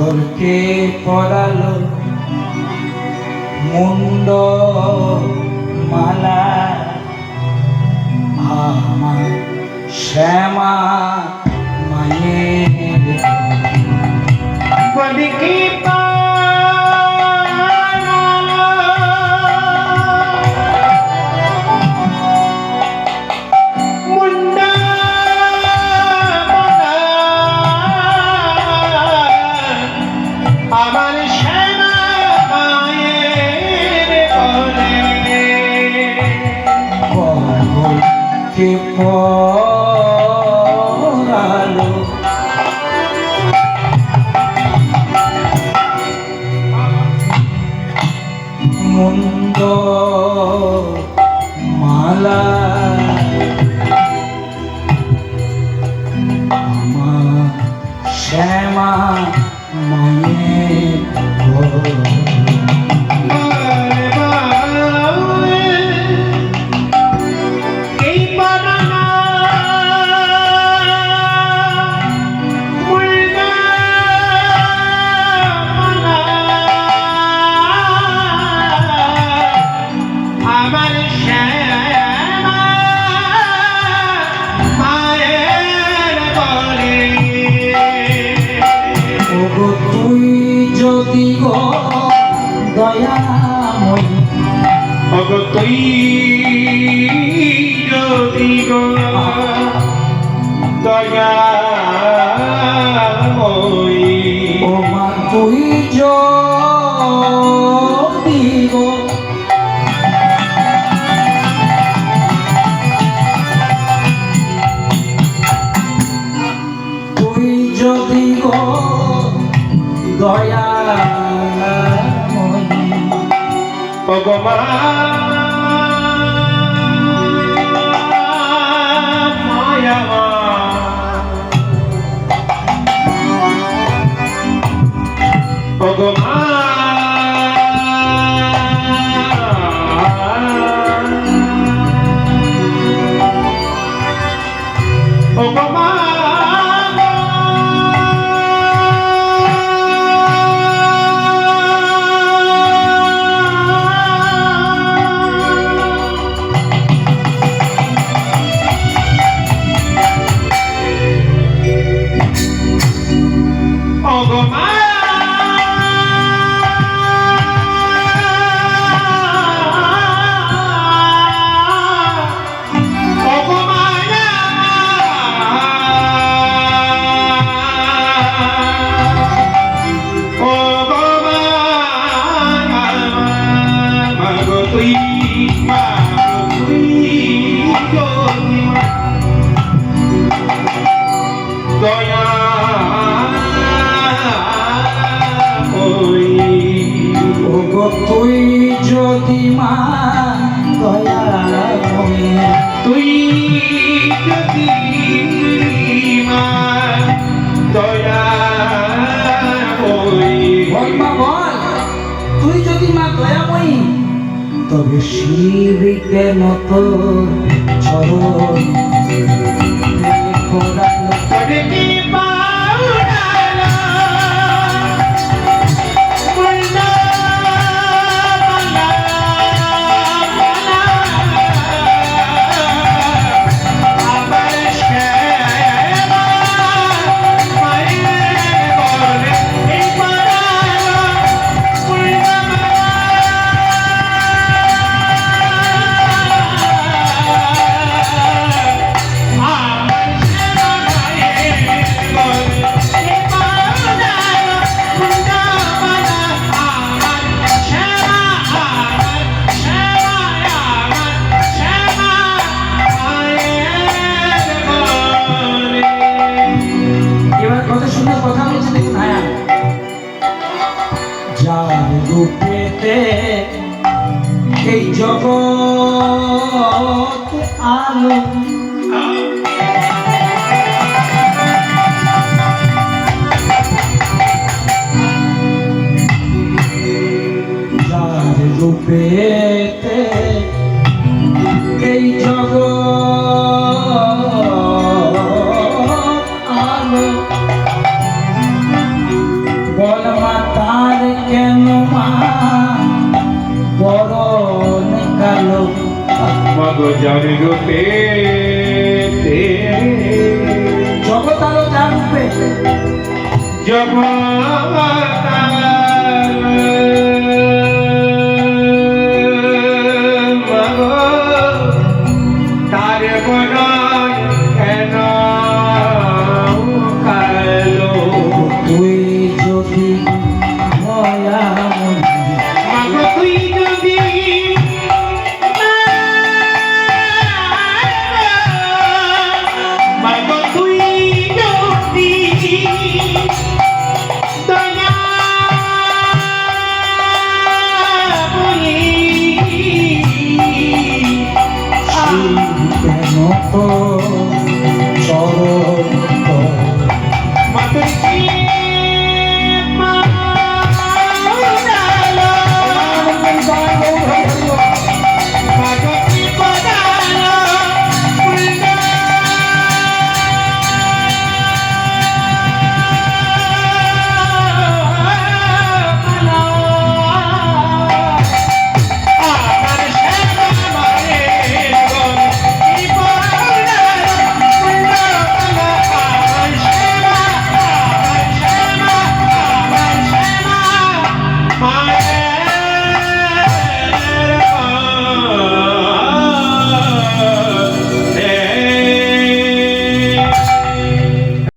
পাথরকে পরালো মুন্ড মালা আমার শ্যামা মায়ের বলি কি আমার শ্যামা মায়ের কে পরালো মুন্ড মালা আমার শ্যামা মায়ের যদি গো দয়াময়ী ওগো তুই যদি গো দয়াময়ী ও মা তুই যদি গো তুই যদি গো দয়া মায়া তুই যদি মা দয়াময়ী তুই যদি মা দয়াময়ী বল মা বল তুই যদি মা দয়াময়ী তবে শিব কেন তোর চরণ রূপেতে এই জগৎ আলো যার রূপেতে এই জগৎ আলো বল যার রূপে জগৎ আলো যার রূপে জগৎ